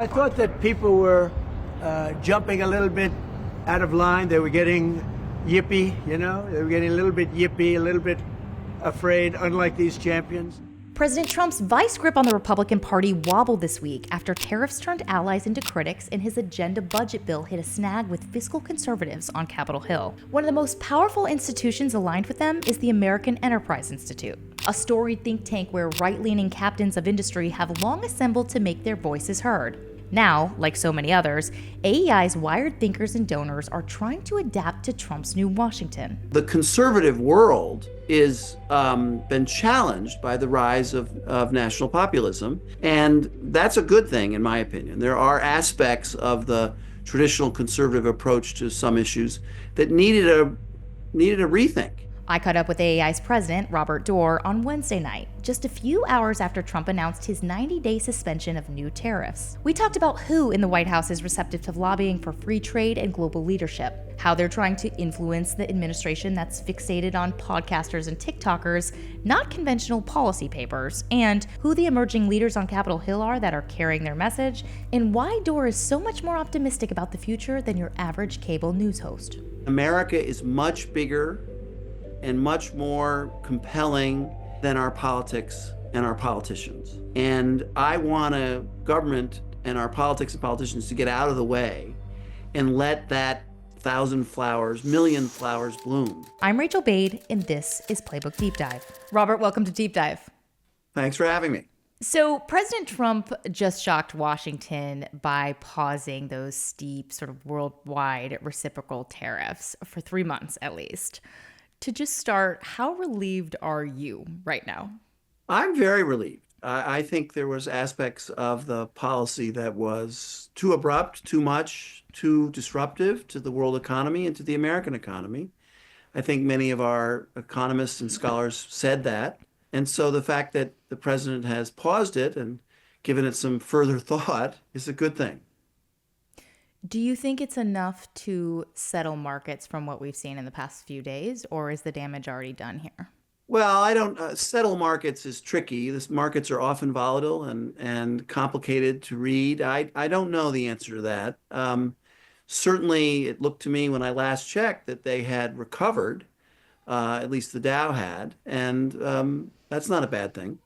I thought that people were jumping a little bit out of line. They were getting yippy, They were getting a little bit yippy, a little bit afraid, unlike these champions. President Trump's vice grip on the Republican Party wobbled this week after tariffs turned allies into critics and his agenda budget bill hit a snag with fiscal conservatives on Capitol Hill. One of the most powerful institutions aligned with them is the American Enterprise Institute, a storied think tank where right-leaning captains of industry have long assembled to make their voices heard. Now, like so many others, AEI's wired thinkers and donors are trying to adapt to Trump's new Washington. The conservative world is been challenged by the rise of national populism, and that's a good thing, in my opinion. There are aspects of the traditional conservative approach to some issues that needed a rethink. I caught up with AEI's president, Robert Doar, on Wednesday night, just a few hours after Trump announced his 90-day suspension of new tariffs. We talked about who in the White House is receptive to lobbying for free trade and global leadership, how they're trying to influence the administration that's fixated on podcasters and TikTokers, not conventional policy papers, and who the emerging leaders on Capitol Hill are that are carrying their message, and why Doar is so much more optimistic about the future than your average cable news host. America is much bigger and much more compelling than our politics and our politicians. And I want a government and our politics and politicians to get out of the way and let that million flowers bloom. I'm Rachael Bade, and this is Playbook Deep Dive. Robert, welcome to Deep Dive. Thanks for having me. So President Trump just shocked Washington by pausing those steep sort of worldwide reciprocal tariffs for 3 months at least. To just start, how relieved are you right now? I'm very relieved. I think there was aspects of the policy that was too abrupt, too much, too disruptive to the world economy and to the American economy. I think many of our economists and scholars said that. And so the fact that the president has paused it and given it some further thought is a good thing. Do you think it's enough to settle markets from what we've seen in the past few days, or is the damage already done here? Well, I don't settle markets is tricky. This markets are often volatile and complicated to read. I don't know the answer to that. Certainly, it looked to me when I last checked that they had recovered, at least the Dow had, and that's not a bad thing.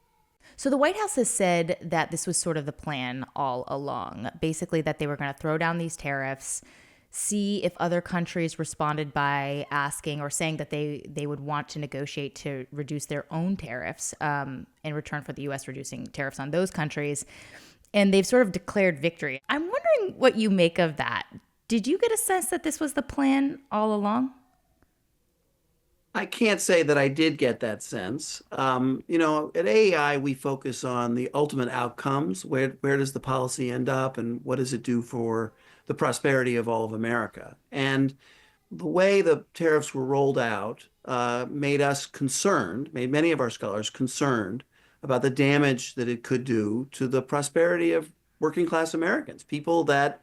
So the White House has said that this was sort of the plan all along, basically that they were going to throw down these tariffs, see if other countries responded by asking or saying that they would want to negotiate to reduce their own tariffs in return for the U.S. reducing tariffs on those countries. And they've sort of declared victory. I'm wondering what you make of that. Did you get a sense that this was the plan all along? I can't say that I did get that sense. At AEI, we focus on the ultimate outcomes. Where does the policy end up and what does it do for the prosperity of all of America? And the way the tariffs were rolled out made us concerned, made many of our scholars concerned about the damage that it could do to the prosperity of working class Americans, people that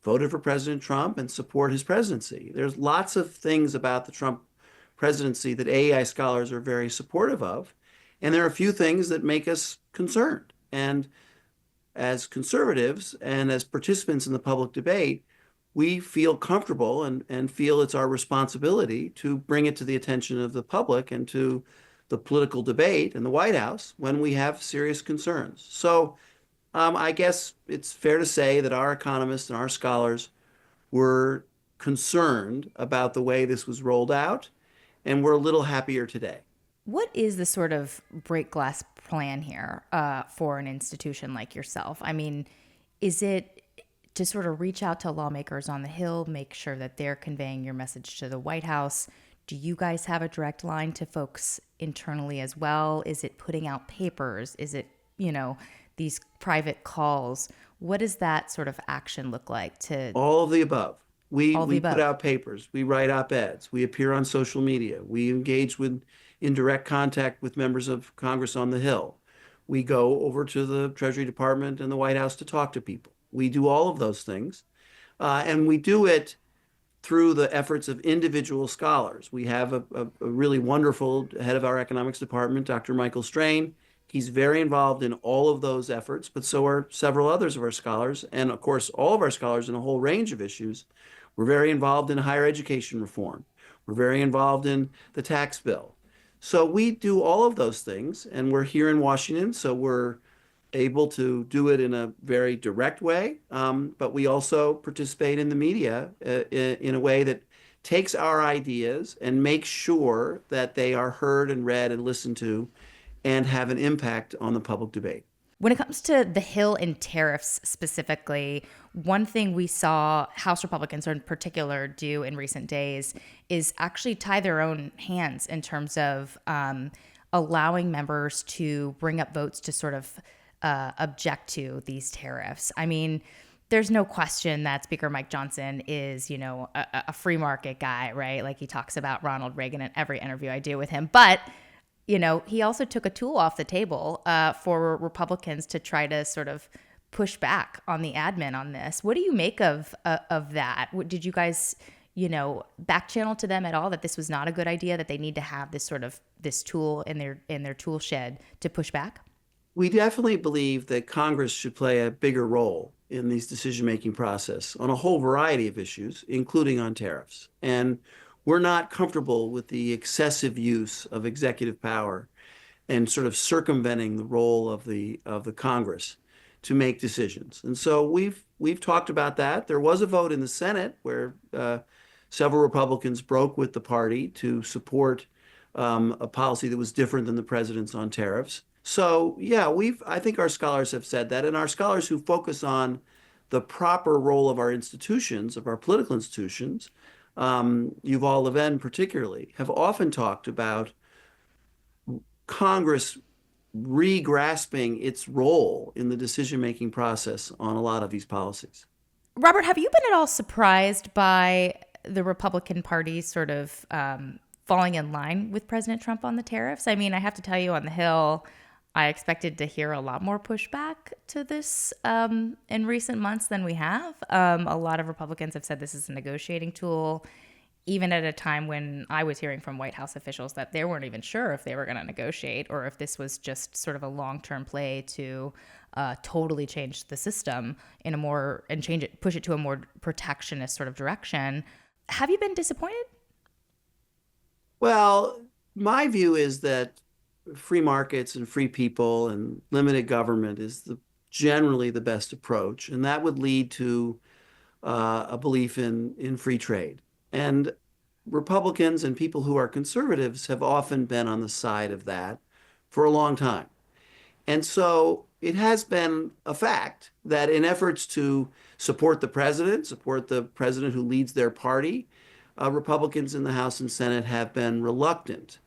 voted for President Trump and support his presidency. There's lots of things about the Trump presidency that AEI scholars are very supportive of. And there are a few things that make us concerned. And as conservatives and as participants in the public debate, we feel comfortable and feel it's our responsibility to bring it to the attention of the public and to the political debate in the White House when we have serious concerns. So I guess it's fair to say that our economists and our scholars were concerned about the way this was rolled out, and we're a little happier today. What is the sort of break glass plan here for an institution like yourself? I mean, is it to sort of reach out to lawmakers on the Hill, make sure that they're conveying your message to the White House? Do you guys have a direct line to folks internally as well? Is it putting out papers? Is it, these private calls? What does that sort of action look like to... All of the above. We put out papers, we write op-eds, we appear on social media, we engage in direct contact with members of Congress on the Hill. We go over to the Treasury Department and the White House to talk to people. We do all of those things. And we do it through the efforts of individual scholars. We have a really wonderful head of our economics department, Dr. Michael Strain, He's very involved in all of those efforts, but so are several others of our scholars. And of course, all of our scholars in a whole range of issues. We're very involved in higher education reform. We're very involved in the tax bill. So we do all of those things, and we're here in Washington, so we're able to do it in a very direct way. But we also participate in the media in a way that takes our ideas and makes sure that they are heard and read and listened to and have an impact on the public debate. When it comes to the Hill and tariffs specifically, one thing we saw House Republicans in particular do in recent days is actually tie their own hands in terms of allowing members to bring up votes to sort of object to these tariffs. I mean, there's no question that Speaker Mike Johnson is, a free market guy, right? Like he talks about Ronald Reagan in every interview I do with him. But he also took a tool off the table for Republicans to try to sort of push back on the admin on this. What do you make of that? Did you guys, back channel to them at all that this was not a good idea, that they need to have this tool in their tool shed to push back? We definitely believe that Congress should play a bigger role in these decision-making process on a whole variety of issues, including on tariffs. And we're not comfortable with the excessive use of executive power and sort of circumventing the role of the Congress to make decisions. And so we've talked about that. There was a vote in the Senate where several Republicans broke with the party to support a policy that was different than the president's on tariffs. So yeah, I think our scholars have said that, and our scholars who focus on the proper role of our institutions, of our political institutions, Yuval Levin particularly, have often talked about Congress re-grasping its role in the decision-making process on a lot of these policies. Robert, have you been at all surprised by the Republican Party sort of falling in line with President Trump on the tariffs? I mean, I have to tell you, on the Hill, I expected to hear a lot more pushback to this in recent months than we have. A lot of Republicans have said this is a negotiating tool, even at a time when I was hearing from White House officials that they weren't even sure if they were going to negotiate or if this was just sort of a long-term play to totally change the system push it to a more protectionist sort of direction. Have you been disappointed? Well, my view is that free markets and free people and limited government is generally the best approach, and that would lead to a belief in free trade. And Republicans and people who are conservatives have often been on the side of that for a long time. And so it has been a fact that in efforts to support the president who leads their party, Republicans in the House and Senate have been reluctant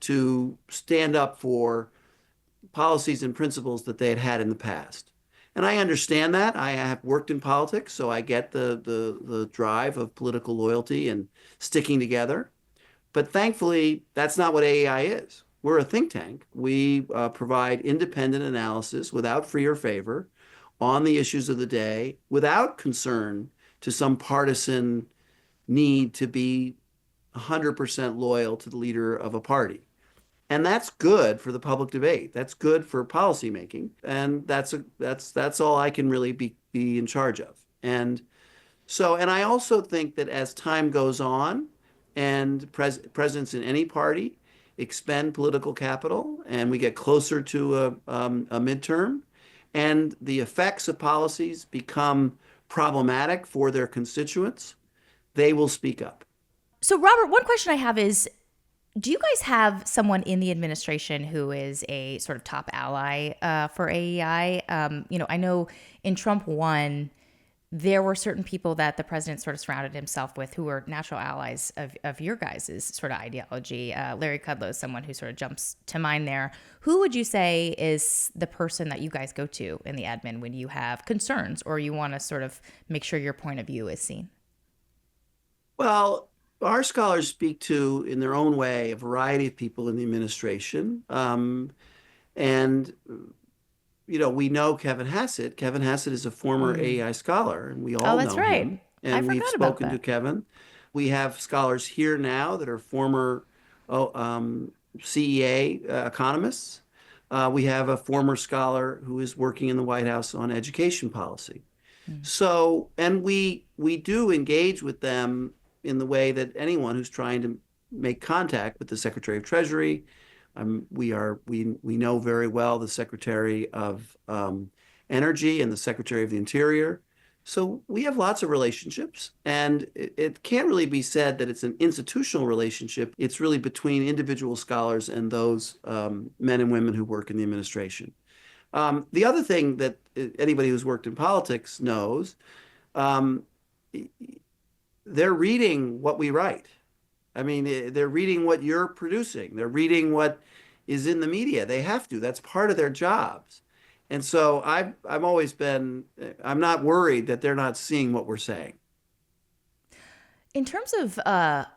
to stand up for policies and principles that they had had in the past. And I understand that. I have worked in politics, so I get the drive of political loyalty and sticking together. But thankfully, that's not what AEI is. We're a think tank. We provide independent analysis without free or favor on the issues of the day, without concern to some partisan need to be 100% loyal to the leader of a party. And that's good for the public debate. That's good for policymaking. And that's all I can really be in charge of. And I also think that as time goes on and presidents in any party expend political capital and we get closer to a midterm and the effects of policies become problematic for their constituents, they will speak up. So, Robert, one question I have is, do you guys have someone in the administration who is a sort of top ally for AEI? I know in Trump 1, there were certain people that the president sort of surrounded himself with who were natural allies of your guys' sort of ideology. Larry Kudlow is someone who sort of jumps to mind there. Who would you say is the person that you guys go to in the admin when you have concerns or you want to sort of make sure your point of view is seen? Well, our scholars speak to, in their own way, a variety of people in the administration. We know Kevin Hassett. Kevin Hassett is a former AEI scholar, and we all know right. him. And we've spoken to Kevin. We have scholars here now that are former CEA economists. We have a former scholar who is working in the White House on education policy. Mm. So, and we do engage with them in the way that anyone who's trying to make contact with the Secretary of Treasury. We know very well the Secretary of Energy and the Secretary of the Interior. So we have lots of relationships, and it can't really be said that it's an institutional relationship. It's really between individual scholars and those men and women who work in the administration. The other thing that anybody who's worked in politics knows, um, they're reading what we write. I mean, they're reading what you're producing. They're reading what is in the media. They have to. That's part of their jobs. And so I've always been, I'm not worried that they're not seeing what we're saying. In terms of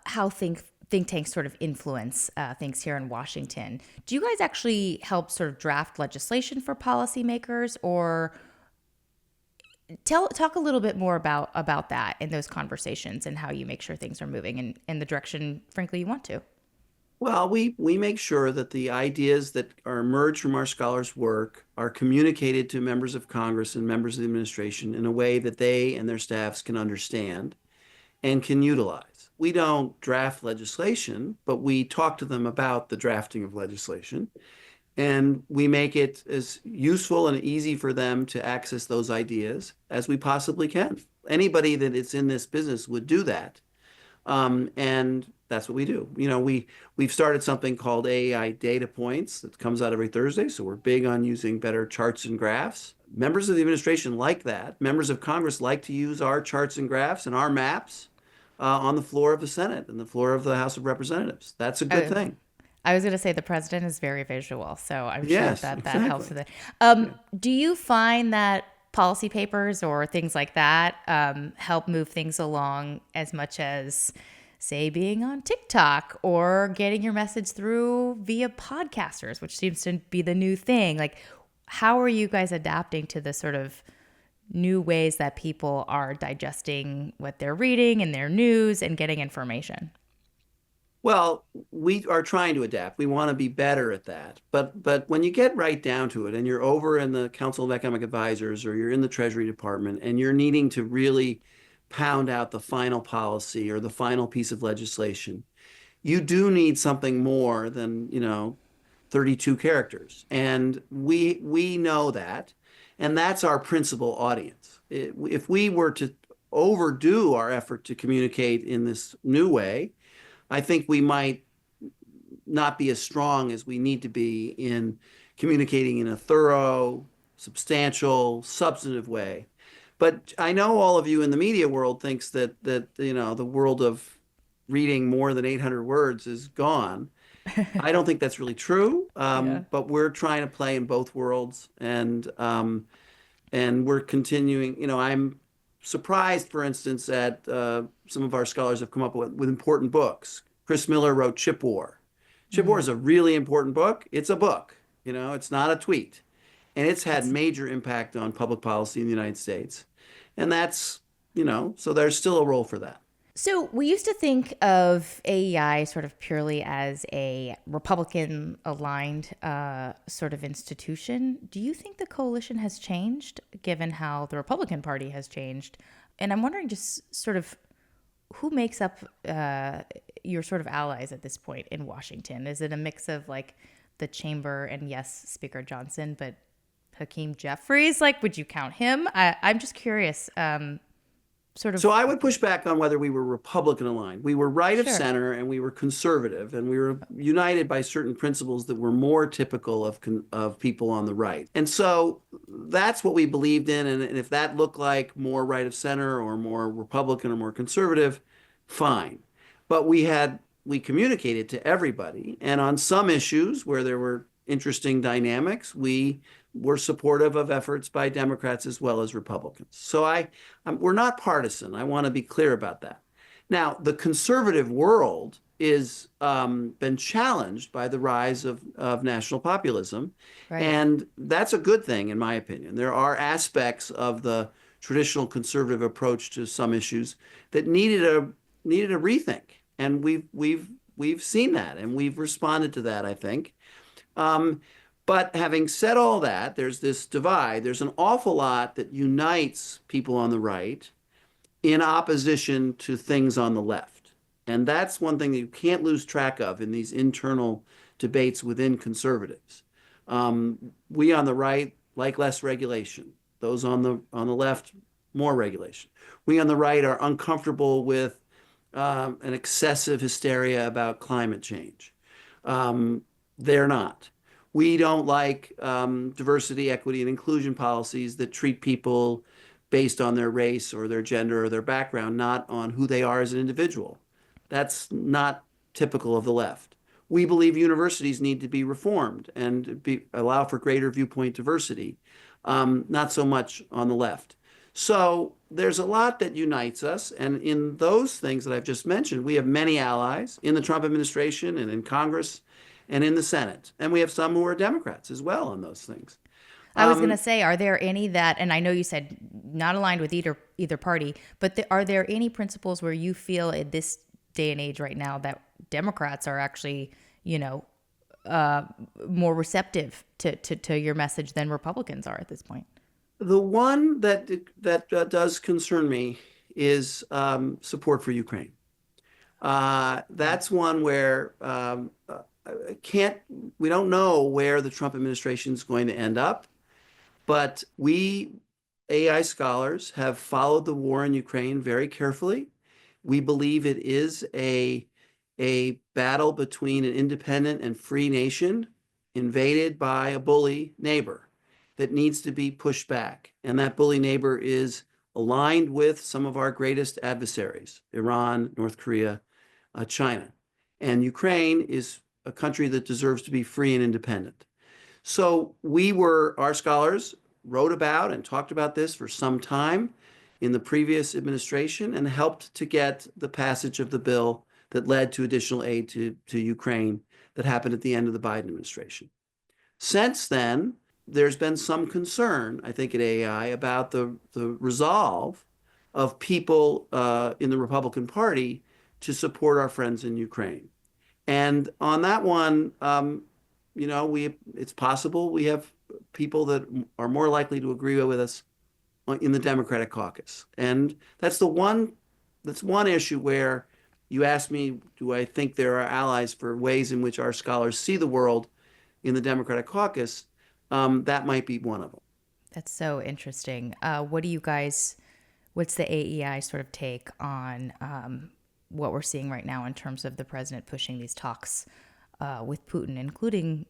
how think tanks sort of influence things here in Washington, do you guys actually help sort of draft legislation for policymakers, or talk a little bit more about that in those conversations and how you make sure things are moving in the direction, frankly, you want to? Well, we make sure that the ideas that are emerged from our scholars' work are communicated to members of Congress and members of the administration in a way that they and their staffs can understand and can utilize. We don't draft legislation, but we talk to them about the drafting of legislation, and we make it as useful and easy for them to access those ideas as we possibly can. Anybody that is in this business would do that. And that's what we do. We've started something called AI Data Points that comes out every Thursday. So we're big on using better charts and graphs. Members of the administration like that. Members of Congress like to use our charts and graphs and our maps on the floor of the Senate and the floor of the House of Representatives. That's a good thing. I was going to say the president is very visual, so I'm sure Yes, that exactly. helps with it. Do you find that policy papers or things like that help move things along as much as, say, being on TikTok or getting your message through via podcasters, which seems to be the new thing? Like, how are you guys adapting to the sort of new ways that people are digesting what they're reading in their news and getting information? Well, we are trying to adapt. We want to be better at that. But when you get right down to it and you're over in the Council of Economic Advisors or you're in the Treasury Department and you're needing to really pound out the final policy or the final piece of legislation, you do need something more than, 32 characters. And we know that. And that's our principal audience. If we were to overdo our effort to communicate in this new way, I think we might not be as strong as we need to be in communicating in a thorough, substantial, substantive way. But I know all of you in the media world thinks that the world of reading more than 800 words is gone. I don't think that's really true. Yeah. But we're trying to play in both worlds, and we're continuing. I'm surprised, for instance, at some of our scholars have come up with important books. Chris Miller wrote Chip War. Chip War is a really important book. It's a book, it's not a tweet. And it's had major impact on public policy in the United States. And that's, so there's still a role for that. So we used to think of AEI sort of purely as a Republican-aligned sort of institution. Do you think the coalition has changed, given how the Republican Party has changed? And I'm wondering just sort of who makes up your sort of allies at this point in Washington? Is it a mix of like the chamber and, yes, Speaker Johnson, but Hakeem Jeffries? Like, would you count him? I'm just curious. So I would push back on whether we were Republican aligned. We were right of Sure. center and we were conservative, and we were united by certain principles that were more typical of people on the right. And so that's what we believed in. And if that looked like more right of center or more Republican or more conservative, fine. But we communicated to everybody. And on some issues where there were interesting dynamics, we were supportive of efforts by Democrats as well as Republicans. So we're not partisan. I want to be clear about that. Now, the conservative world is been challenged by the rise of national populism, Right. and that's a good thing, in my opinion. There are aspects of the traditional conservative approach to some issues that needed a rethink, and we've seen that, and we've responded to that, I think. But having said all that, there's this divide. There's an awful lot that unites people on the right in opposition to things on the left. And that's one thing that you can't lose track of in these internal debates within conservatives. We on the right like less regulation. Those on the left, more regulation. We on the right are uncomfortable with an excessive hysteria about climate change. They're not. We don't like diversity, equity, and inclusion policies that treat people based on their race or their gender or their background, not on who they are as an individual. That's not typical of the left. We believe universities need to be reformed and allow for greater viewpoint diversity, not so much on the left. So there's a lot that unites us. And in those things that I've just mentioned, we have many allies in the Trump administration and in Congress and in the Senate. And we have some who are Democrats as well on those things. I was going to say, are there any that, and I know you said not aligned with either party, but are there any principles where you feel in this day and age right now that Democrats are actually, more receptive to your message than Republicans are at this point? The one that does concern me is support for Ukraine. That's one where we don't know where the Trump administration is going to end up, but we AI scholars have followed the war in Ukraine very carefully. We believe it is a battle between an independent and free nation invaded by a bully neighbor that needs to be pushed back. And that bully neighbor is aligned with some of our greatest adversaries, Iran, North Korea, China. And Ukraine is a country that deserves to be free and independent. So our scholars wrote about and talked about this for some time in the previous administration and helped to get the passage of the bill that led to additional aid to Ukraine that happened at the end of the Biden administration. Since then, there's been some concern, I think, at AI about the resolve of people in the Republican Party to support our friends in Ukraine. And on that one, it's possible we have people that are more likely to agree with us in the Democratic caucus. And that's one issue where you asked me, do I think there are allies for ways in which our scholars see the world in the Democratic caucus? That might be one of them. That's so interesting. What's the AEI sort of take on what we're seeing right now in terms of the president pushing these talks with Putin, including,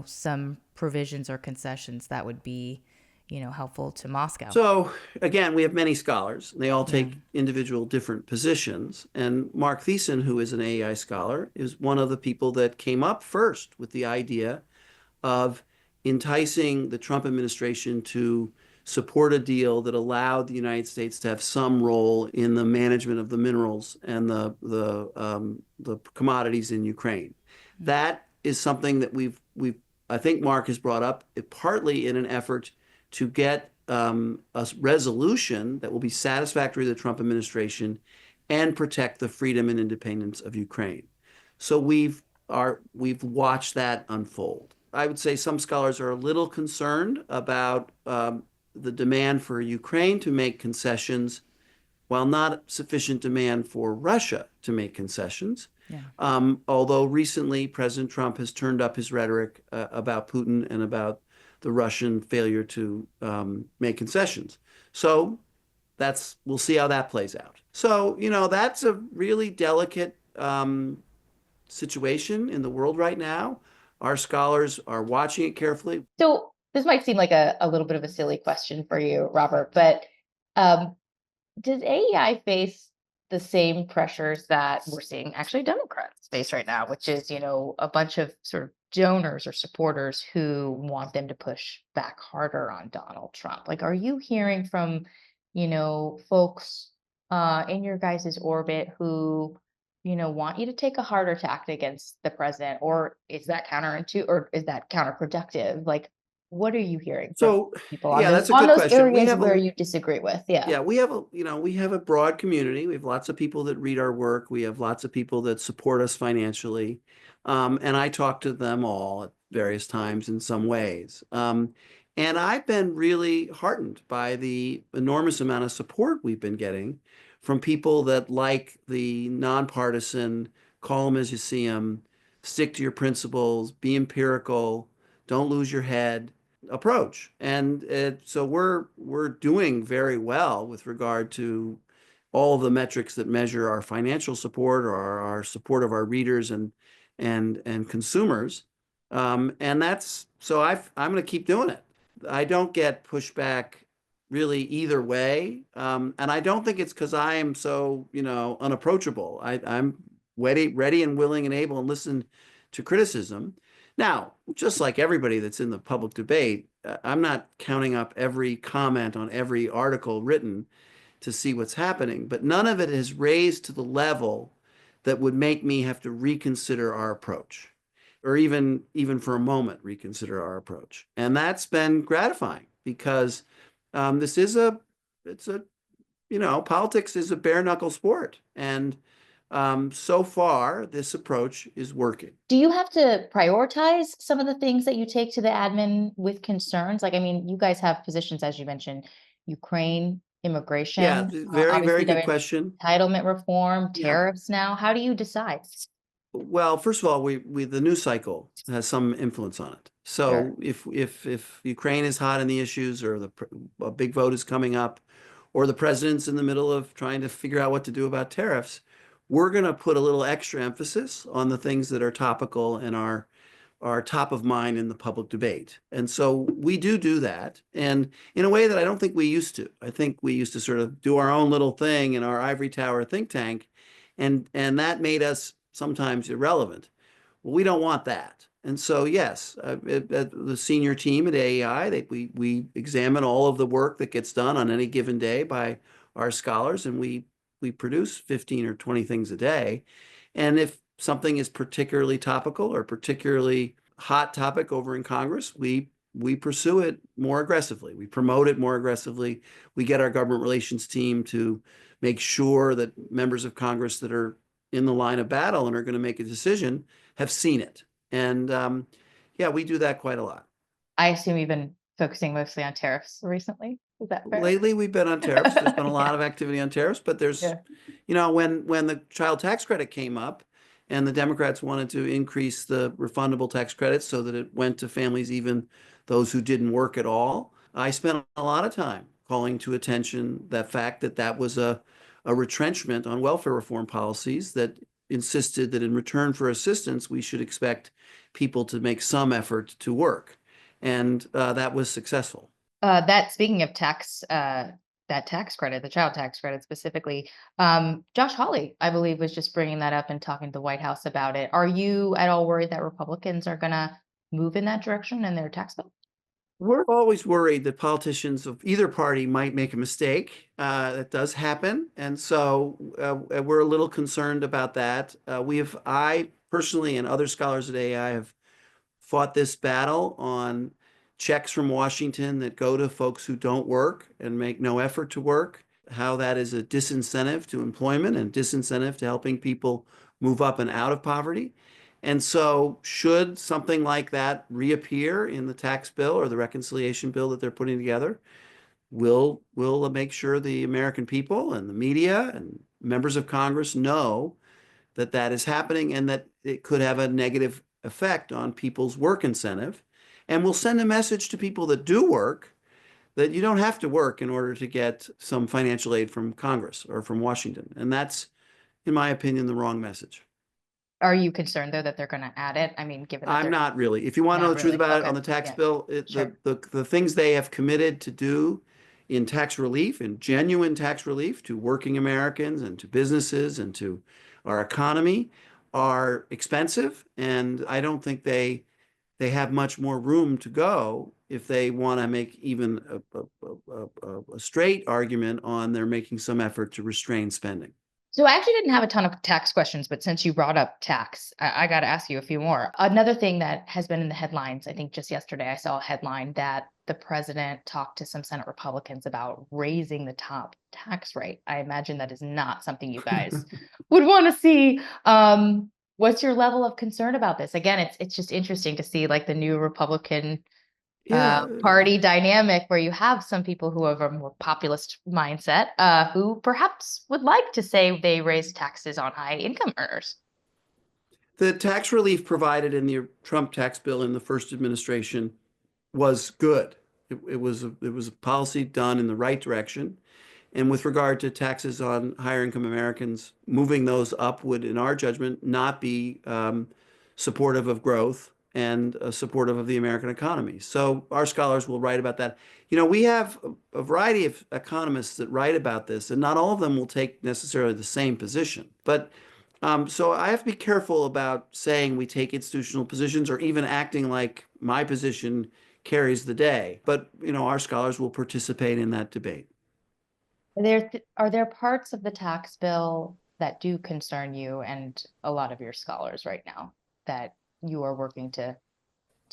some provisions or concessions that would be, helpful to Moscow? So again, we have many scholars. They all take individual different positions. And Mark Thiessen, who is an AEI scholar, is one of the people that came up first with the idea of enticing the Trump administration to support a deal that allowed the United States to have some role in the management of the minerals and the commodities in Ukraine. That is something that I think Mark has brought up, partly in an effort to get a resolution that will be satisfactory to the Trump administration and protect the freedom and independence of Ukraine. So we've watched that unfold. I would say some scholars are a little concerned about the demand for Ukraine to make concessions, while not sufficient demand for Russia to make concessions. Yeah. Although recently President Trump has turned up his rhetoric about Putin and about the Russian failure to make concessions. So we'll see how that plays out. So, that's a really delicate situation in the world right now. Our scholars are watching it carefully. So this might seem like a little bit of a silly question for you, Robert, but does AEI face the same pressures that we're seeing actually Democrats face right now, which is, a bunch of sort of donors or supporters who want them to push back harder on Donald Trump? Like, are you hearing from, folks in your guys' orbit who, want you to take a harder tact against the president, or is that counterproductive? Like, what are you hearing from people on that's a good those question. areas where you disagree with? Yeah, we have a broad community. We have lots of people that read our work. We have lots of people that support us financially. And I talk to them all various times in some ways. And I've been really heartened by the enormous amount of support we've been getting from people that like the nonpartisan, call them as you see them, stick to your principles, be empirical, don't lose your head approach. And so we're doing very well with regard to all of the metrics that measure our financial support or our support of our readers and consumers. And that's so I'm going to keep doing it. I don't get pushback really either way. And I don't think it's because I am so, unapproachable. I'm ready and willing and able and listen to criticism. Now, just like everybody that's in the public debate, I'm not counting up every comment on every article written to see what's happening, but none of it has raised to the level that would make me have to reconsider our approach, or even for a moment reconsider our approach. And that's been gratifying because this is it's a politics is a bare knuckle sport, and so far this approach is working. Do you have to prioritize some of the things that you take to the admin with concerns? Like, I mean, you guys have positions, as you mentioned, Ukraine, Yeah, immigration, very, obviously very good there question. entitlement reform, Yeah. tariffs now. How do you decide? Well, first of all, we the news cycle has some influence on it. Sure. So if Ukraine is hot in the issues, or a big vote is coming up, or the president's in the middle of trying to figure out what to do about tariffs, we're going to put a little extra emphasis on the things that are topical and are top of mind in the public debate. And so we do that, and in a way that I don't think we used to. I think we used to sort of do our own little thing in our ivory tower think tank, and that made us sometimes irrelevant. Well, we don't want that. And so, yes, the senior team at AEI, we examine all of the work that gets done on any given day by our scholars, and we produce 15 or 20 things a day. And if something is particularly topical or particularly hot topic over in Congress, we pursue it more aggressively. We promote it more aggressively. We get our government relations team to make sure that members of Congress that are in the line of battle and are going to make a decision have seen it. And yeah, we do that quite a lot. I assume you've been focusing mostly on tariffs recently. Is that fair? Lately, we've been on tariffs. There's been a lot Yeah. of activity on tariffs, but there's, Yeah. when the child tax credit came up and the Democrats wanted to increase the refundable tax credits so that it went to families, even those who didn't work at all, I spent a lot of time calling to attention that fact that was a retrenchment on welfare reform policies that insisted that in return for assistance, we should expect people to make some effort to work. And that was successful. That speaking of tax, that tax credit, the child tax credit specifically, Josh Hawley, I believe, was just bringing that up and talking to the White House about it. Are you at all worried that Republicans are going to move in that direction in their tax bill? We're always worried that politicians of either party might make a mistake. That does happen. And so we're a little concerned about that. I personally and other scholars at AI have fought this battle on checks from Washington that go to folks who don't work and make no effort to work, how that is a disincentive to employment and disincentive to helping people move up and out of poverty. And so, should something like that reappear in the tax bill or the reconciliation bill that they're putting together, we'll make sure the American people and the media and members of Congress know that that is happening and that it could have a negative effect on people's work incentive. And we'll send a message to people that do work that you don't have to work in order to get some financial aid from Congress or from Washington. And that's, in my opinion, the wrong message. Are you concerned, though, that they're going to add it? I mean, given that I'm they're not really. If you want to know not the truth really. about it Okay. on the tax Yeah. bill, Sure. the things they have committed to do in tax relief, in genuine tax relief to working Americans and to businesses and to our economy are expensive. And I don't think they have much more room to go if they want to make even a straight argument on they're making some effort to restrain spending. So I actually didn't have a ton of tax questions, but since you brought up tax, I got to ask you a few more. Another thing that has been in the headlines, I think just yesterday I saw a headline that the president talked to some Senate Republicans about raising the top tax rate. I imagine that is not something you guys would want to see. What's your level of concern about this? Again, it's just interesting to see like the new Republican Yeah, party dynamic where you have some people who have a more populist mindset, who perhaps would like to say they raise taxes on high income earners. the tax relief provided in the Trump tax bill in the first administration was good. It was a policy done in the right direction. And with regard to taxes on higher income Americans, moving those up would, in our judgment, not be supportive of growth and supportive of the American economy. So our scholars will write about that. We have a variety of economists that write about this, and not all of them will take necessarily the same position. But so I have to be careful about saying we take institutional positions or even acting like my position carries the day. But, our scholars will participate in that debate. Are there parts of the tax bill that do concern you and a lot of your scholars right now that you are working to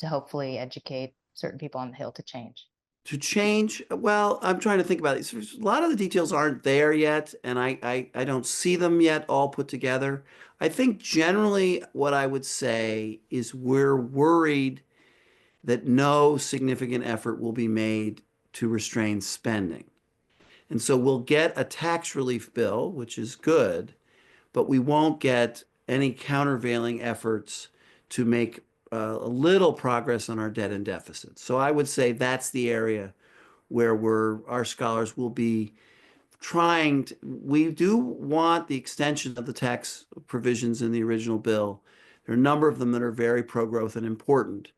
hopefully educate certain people on the Hill to change? To change, well, I'm trying to think about it. A lot of the details aren't there yet, and I don't see them yet all put together. I think generally what I would say is we're worried that no significant effort will be made to restrain spending. And so we'll get a tax relief bill, which is good, but we won't get any countervailing efforts to make a little progress on our debt and deficit. So I would say that's the area where our scholars will be we do want the extension of the tax provisions in the original bill. There are a number of them that are very pro-growth and important.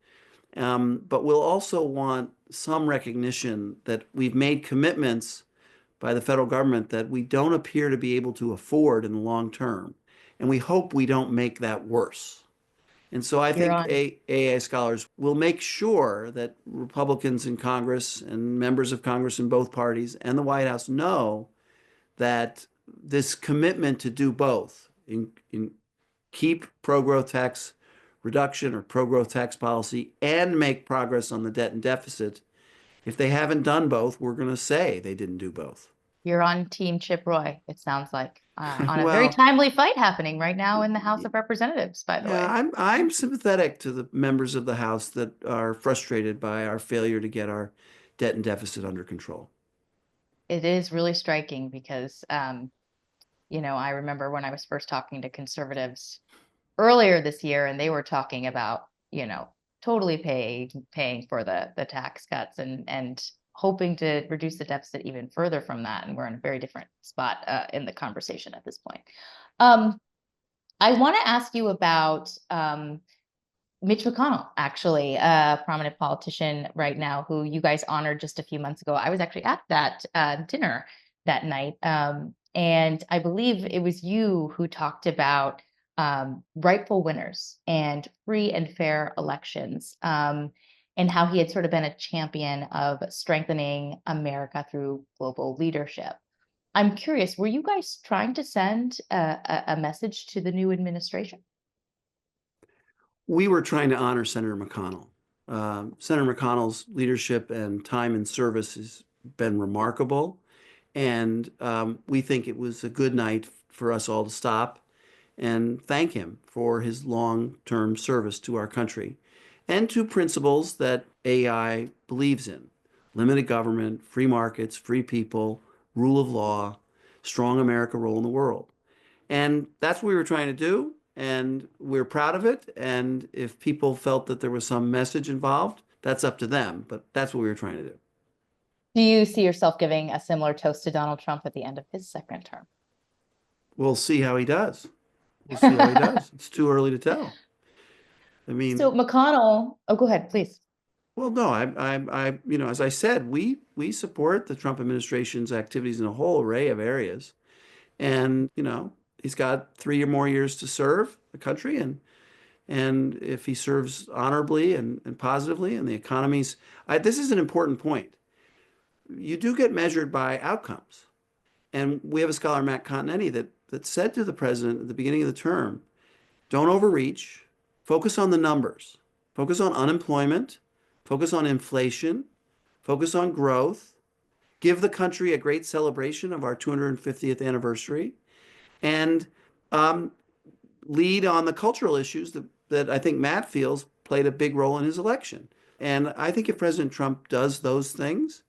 But we'll also want some recognition that we've made commitments by the federal government that we don't appear to be able to afford in the long term. And we hope we don't make that worse. And so I You're think on. AA scholars will make sure that Republicans in Congress and members of Congress in both parties and the White House know that this commitment to do both, in keep pro-growth tax reduction or pro-growth tax policy and make progress on the debt and deficit. If they haven't done both, we're going to say they didn't do both. You're on Team Chip Roy, it sounds like, on a very Well, timely fight happening right now in the House of Representatives, by the yeah, way. I'm sympathetic to the members of the House that are frustrated by our failure to get our debt and deficit under control. It is really striking because, I remember when I was first talking to conservatives earlier this year, and they were talking about, totally paying for the tax cuts and hoping to reduce the deficit even further from that. And we're in a very different spot in the conversation at this point. I want to ask you about Mitch McConnell, actually, a prominent politician right now who you guys honored just a few months ago. I was actually at that dinner that night. And I believe it was you who talked about rightful winners and free and fair elections, and how he had sort of been a champion of strengthening America through global leadership. I'm curious, were you guys trying to send a message to the new administration? We were trying to honor Senator McConnell. Senator McConnell's leadership and time in service has been remarkable. And we think it was a good night for us all to stop and thank him for his long-term service to our country and to principles that AI believes in: limited government, free markets, free people, rule of law, strong America role in the world. And that's what we were trying to do. And we're proud of it. And if people felt that there was some message involved, that's up to them. But that's what we were trying to do. Do you see yourself giving a similar toast to Donald Trump at the end of his second term? We'll see how he does. We'll see how he does. It's too early to tell. I mean, So McConnell, oh, go ahead, please. well, no, as I said, we support the Trump administration's activities in a whole array of areas. And, he's got 3 or more years to serve the country. And if he serves honorably and positively and the economy's, this is an important point. You do get measured by outcomes. And we have a scholar, Matt Continetti, that said to the president at the beginning of the term, don't overreach, focus on the numbers, focus on unemployment, focus on inflation, focus on growth, give the country a great celebration of our 250th anniversary, and lead on the cultural issues that I think Matt feels played a big role in his election. And I think if President Trump does those things,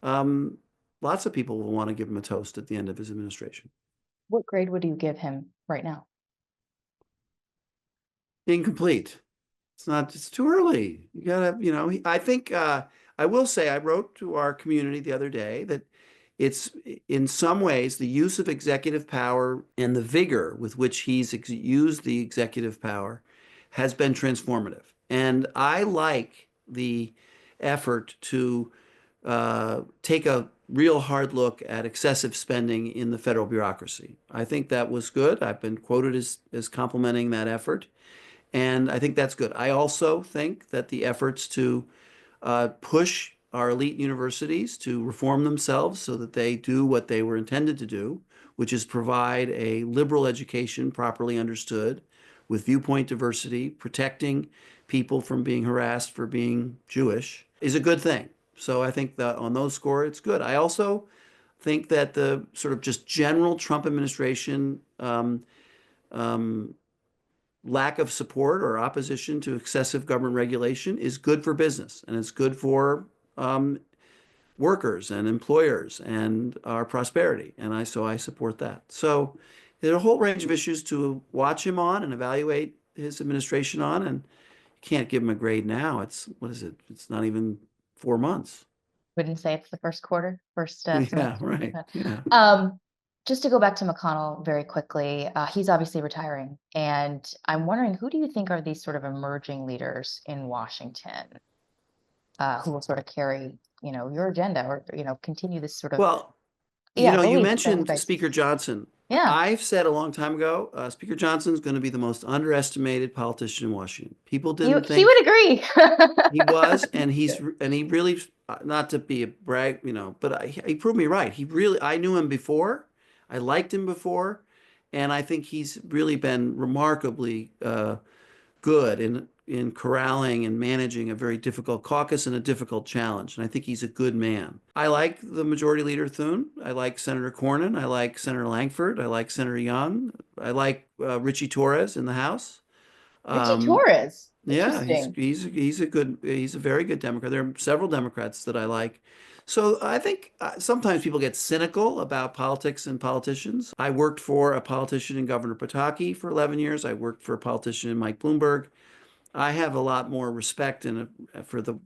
um, lots of people will want to give him a toast at the end of his administration. What grade would you give him right now? Incomplete. It's too early. You gotta, I think, I will say, I wrote to our community the other day that it's in some ways the use of executive power and the vigor with which he's used the executive power has been transformative. And I like the effort to take a real hard look at excessive spending in the federal bureaucracy. I think that was good. I've been quoted as complimenting that effort. And I think that's good. I also think that the efforts to push our elite universities to reform themselves so that they do what they were intended to do, which is provide a liberal education properly understood with viewpoint diversity, protecting people from being harassed for being Jewish, is a good thing. So I think that on those score, it's good. I also think that the sort of just general Trump administration lack of support or opposition to excessive government regulation is good for business, and it's good for workers and employers and our prosperity. And so I support that. So there are a whole range of issues to watch him on and evaluate his administration on, and you can't give him a grade now. What is it? It's not even 4 months. Wouldn't say it's the first quarter, first Yeah, semester. right. Yeah. Just to go back to McConnell very quickly, he's obviously retiring, and I'm wondering, who do you think are these sort of emerging leaders in Washington who will sort of carry, your agenda or, continue this sort of, Well, yeah, you belief mentioned that Speaker Johnson. Yeah. I've said a long time ago, Speaker Johnson's going to be the most underestimated politician in Washington. People didn't he think would agree. he was, and he really, not to be a brag, but he proved me right. I knew him before, I liked him before, and I think he's really been remarkably good in corralling and managing a very difficult caucus and a difficult challenge. And I think he's a good man. I like the Majority Leader Thune. I like Senator Cornyn. I like Senator Langford. I like Senator Young. I like Richie Torres in the House. Richie Torres. Yeah, Interesting. he's a very good Democrat. There are several Democrats that I like. So I think sometimes people get cynical about politics and politicians. I worked for a politician in Governor Pataki for 11 years. I worked for a politician in Mike Bloomberg. I have a lot more respect for the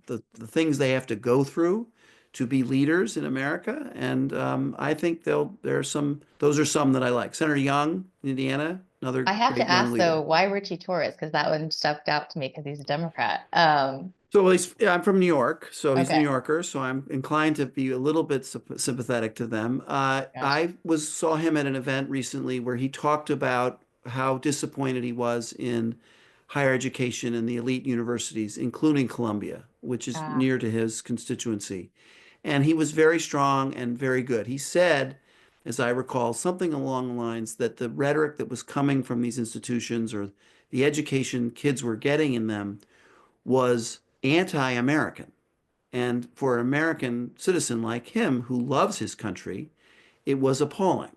things they have to go through to be leaders in America. And I think those are some that I like. Senator Young in Indiana, another I have great to young ask leader. though, why Richie Torres? Because that one stuck out to me because he's a Democrat. So I'm from New York, so he's a New Okay. Yorker, so I'm inclined to be a little bit sympathetic to them. Gotcha. Saw him at an event recently where he talked about how disappointed he was in higher education and the elite universities, including Columbia, which is Ah, near to his constituency. And he was very strong and very good. He said, as I recall, something along the lines that the rhetoric that was coming from these institutions or the education kids were getting in them was anti-American. And for an American citizen like him who loves his country, it was appalling.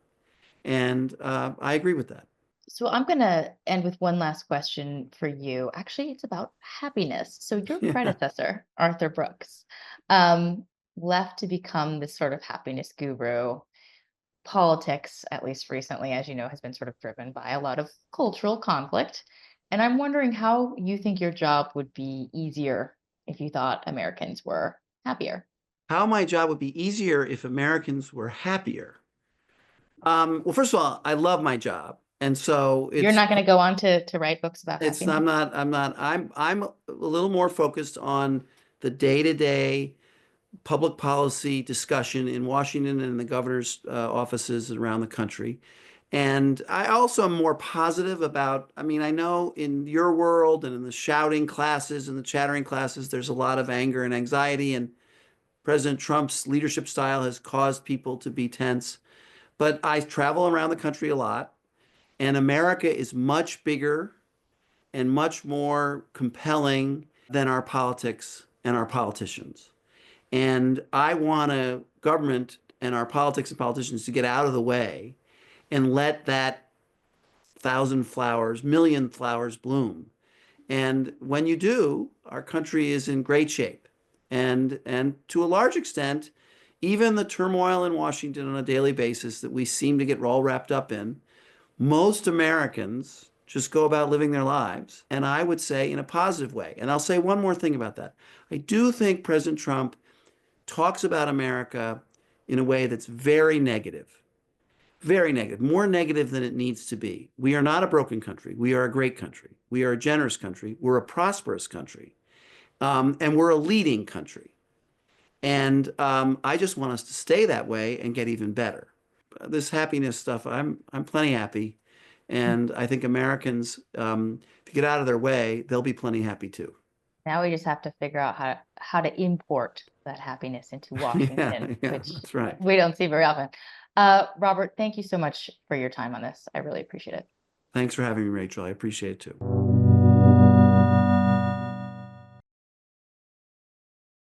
And I agree with that. so I'm going to end with one last question for you. Actually, it's about happiness. So your Yeah. predecessor, Arthur Brooks, um, left to become this sort of happiness guru. Politics, at least recently, as you know, has been sort of driven by a lot of cultural conflict. And I'm wondering how you think your job would be easier if you thought Americans were happier. How my job would be easier if Americans were happier. Well, first of all, I love my job. And so You're not going to go on to write books about happiness? I'm a little more focused on the day-to-day public policy discussion in Washington and in the governor's offices around the country. And I also am more positive about, I know in your world and in the shouting classes and the chattering classes, there's a lot of anger and anxiety, and President Trump's leadership style has caused people to be tense. But I travel around the country a lot, and America is much bigger and much more compelling than our politics and our politicians. And I want a government and our politics and politicians to get out of the way and let that thousand flowers, million flowers bloom. And when you do, our country is in great shape. And to a large extent, even the turmoil in Washington on a daily basis that we seem to get all wrapped up in, most Americans just go about living their lives, and I would say in a positive way. And I'll say one more thing about that. I do think President Trump talks about America in a way that's very negative. Very negative, more negative than it needs to be. We are not a broken country. We are a great country. We are a generous country. We're a prosperous country. And we're a leading country. And I just want us to stay that way and get even better. This happiness stuff, I'm plenty happy. And I think Americans, if you get out of their way, they'll be plenty happy too. Now we just have to figure out how to import that happiness into Washington, Yeah, which that's right. we don't see very often. Robert, thank you so much for your time on this. I really appreciate it. Thanks for having me, Rachel. I appreciate it too.